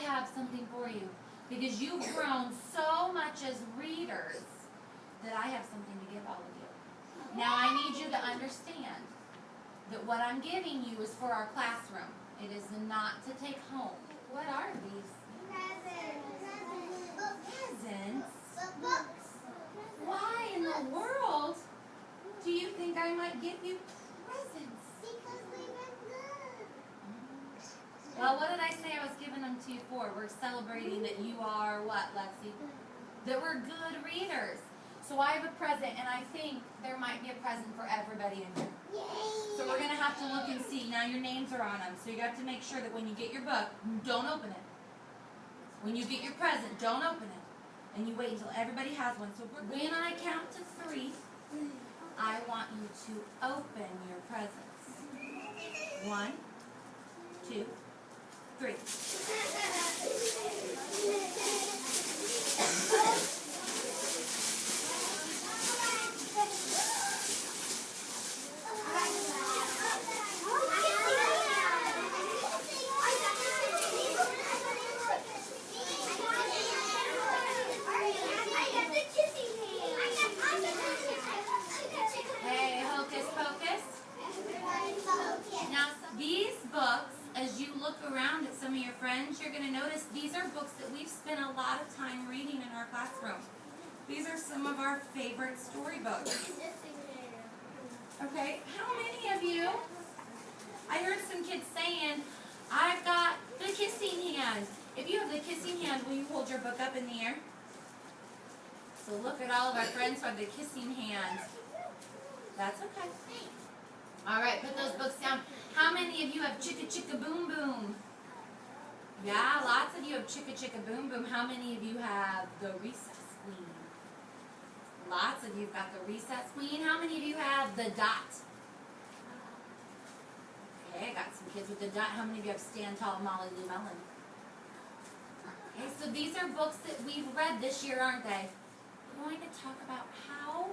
have something for you. Because you've grown so much as readers that I have something to give all of you. Now I need you to understand that what I'm giving you is for our classroom. It is not to take home. What are these? Presents. Books. Why in the world do you think I might give you presents? Because we were good. Well, what did I say I was giving them to you for? We're celebrating that you are what, Lexi? That we're good readers. So I have a present, and I think there might be a present for everybody in here. Yay! So we're going to have to look and see. Now your names are on them, so you have to make sure that when you get your book, don't open it. When you get your present, don't open it. And you wait until everybody has one. So when I count to 3, I want you to open your presents. 1, 2, 3. Hey, hocus pocus. Now, these books, as you look around at some of your friends, you're going to notice these are books that we've spent a lot of time reading in our classroom. These are some of our favorite storybooks. Okay, how many of you, I heard some kids saying, I've got the kissing hand. If you have the kissing hand, will you hold your book up in the air? So look at all of our friends who have the kissing hand. That's okay. All right, put those books down. How many of you have Chicka Chicka Boom Boom? Yeah, lots of you have Chicka Chicka Boom Boom. How many of you have the Recess Queen? Lots of you have got the Recess Queen. How many of you have the Dot? Okay, I got some kids with the Dot. How many of you have Stand Tall, Molly Lou Melon? Okay, so these are books that we've read this year, aren't they? We're going to talk about how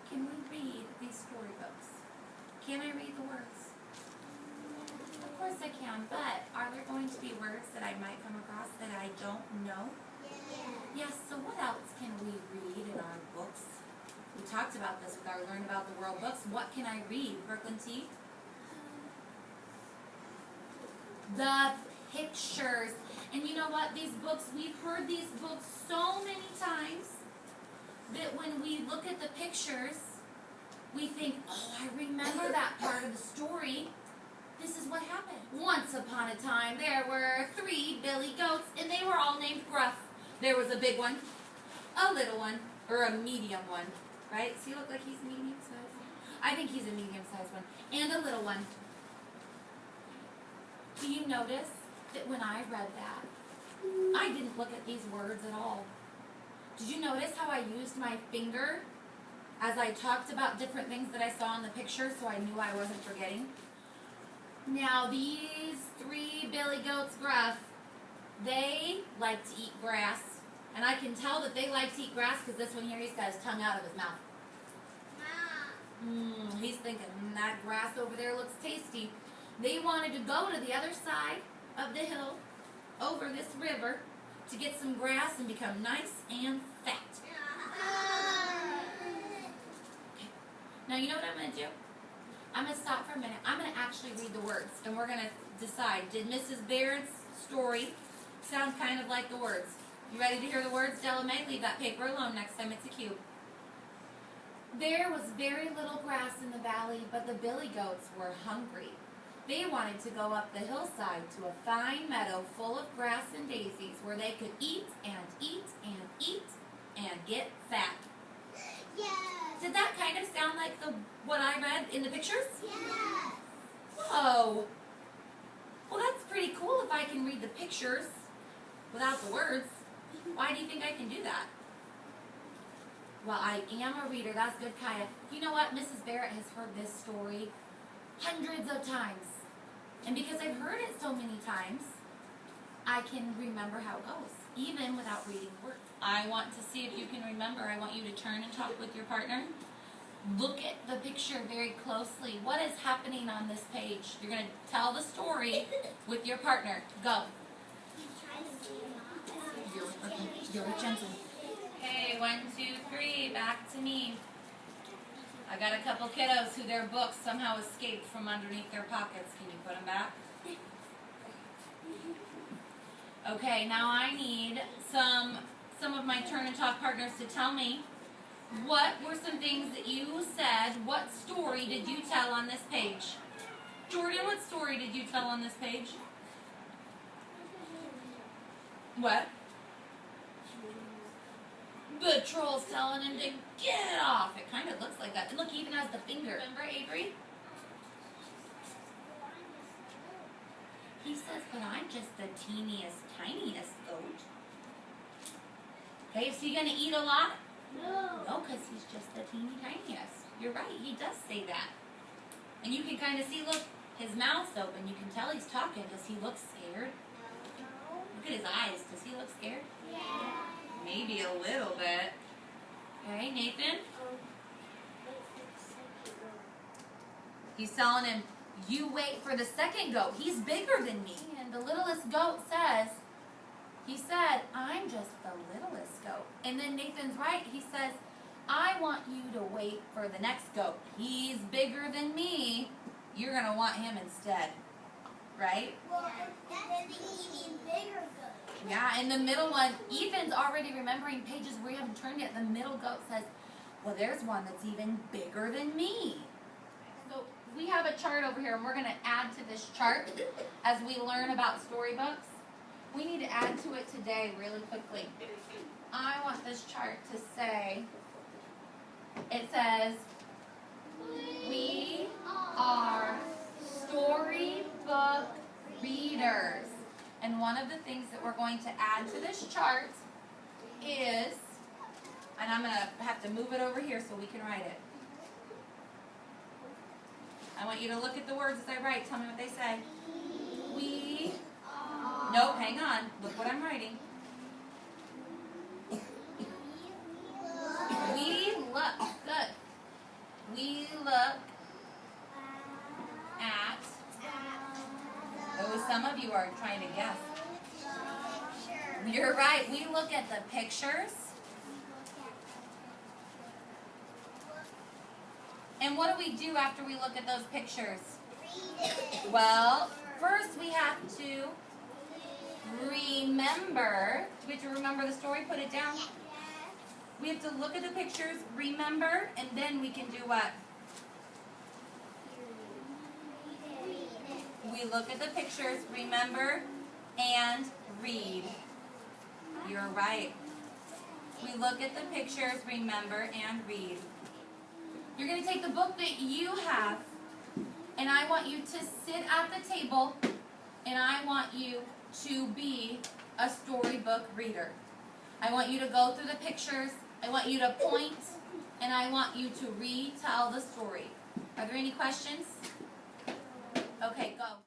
can we read these storybooks. Can I read the words? Of course I can, but are there going to be words that I might come across that I don't know? Yes, so what else can we read in our books? We talked about this with our Learn About the World books. What can I read, Brooklyn T? The pictures. And you know what? These books, we've heard these books so many times that when we look at the pictures, we think, oh, I remember that part of the story. This is what happened. Once upon a time, there were 3 billy goats, and they were all named Gruff. There was a big one, a little one, or a medium one, right? Does he look like he's medium-sized? I think he's a medium-sized one, and a little one. Do you notice that when I read that, I didn't look at these words at all? Did you notice how I used my finger as I talked about different things that I saw in the picture so I knew I wasn't forgetting? Now, these 3 billy goats, Gruff, they like to eat grass. And I can tell that they like to eat grass because this one here, he's got his tongue out of his mouth. He's thinking, that grass over there looks tasty. They wanted to go to the other side of the hill, over this river, to get some grass and become nice and fat. Okay. Now, you know what I'm going to do? I'm going to stop for a minute. I'm going to actually read the words, and we're going to decide, did Mrs. Baird's story sound kind of like the words? You ready to hear the words? Della May, leave that paper alone next time it's a cube. There was very little grass in the valley, but the billy goats were hungry. They wanted to go up the hillside to a fine meadow full of grass and daisies where they could eat and eat and eat and get fat. Yes. Did that kind of sound like what I read in the pictures? Yes. Whoa. Well, that's pretty cool if I can read the pictures without the words. Why do you think I can do that? Well, I am a reader. That's good, Kaya. You know what? Mrs. Barrett has heard this story hundreds of times. And because I've heard it so many times, I can remember how it goes, even without reading the words. I want to see if you can remember. I want you to turn and talk with your partner. Look at the picture very closely. What is happening on this page? You're going to tell the story with your partner. Go. He's trying Okay, 1, 2, 3, back to me. I got a couple kiddos who their books somehow escaped from underneath their pockets. Can you put them back? Okay, now I need some of my Turn and Talk partners to tell me what were some things that you said. What story did you tell on this page? Jordan, what story did you tell on this page? What? The troll's telling him to get off. It kind of looks like that. And look, he even has the finger. Remember, Avery? He says, but I'm just the teeniest, tiniest goat. Okay, is he going to eat a lot? No, because he's just the teeny tiniest. You're right, he does say that. And you can kind of see, look, his mouth's open. You can tell he's talking. Does he look scared? Look at his eyes. Does he look scared? Yeah. Maybe a little bit. Okay, Nathan? He's telling him, you wait for the second goat. He's bigger than me. And the littlest goat says, he said, I'm just the littlest goat. And then Nathan's right. He says, I want you to wait for the next goat. He's bigger than me. You're going to want him instead. Right? Well, that's the even bigger goat. Yeah, and the middle one, Ethan's already remembering pages where you haven't turned yet. The middle goat says, well, there's one that's even bigger than me. So we have a chart over here, and we're going to add to this chart as we learn about storybooks. We need to add to it today really quickly. I want this chart to say, it says, we are storybook readers. And one of the things that we're going to add to this chart is, and I'm going to have to move it over here so we can write it. I want you to look at the words as I write. Tell me what they say. We, no, hang on. Look what I'm writing. We look, good. We look at, oh, some of you are trying to guess. You're right. We look at the pictures. And what do we do after we look at those pictures? Well, first we have to remember. Do we have to remember the story? Put it down. We have to look at the pictures, remember, and then we can do what? We look at the pictures, remember, and read. You're right. We look at the pictures, remember, and read. You're going to take the book that you have, and I want you to sit at the table, and I want you to be a storybook reader. I want you to go through the pictures, I want you to point, and I want you to retell the story. Are there any questions? Okay, go.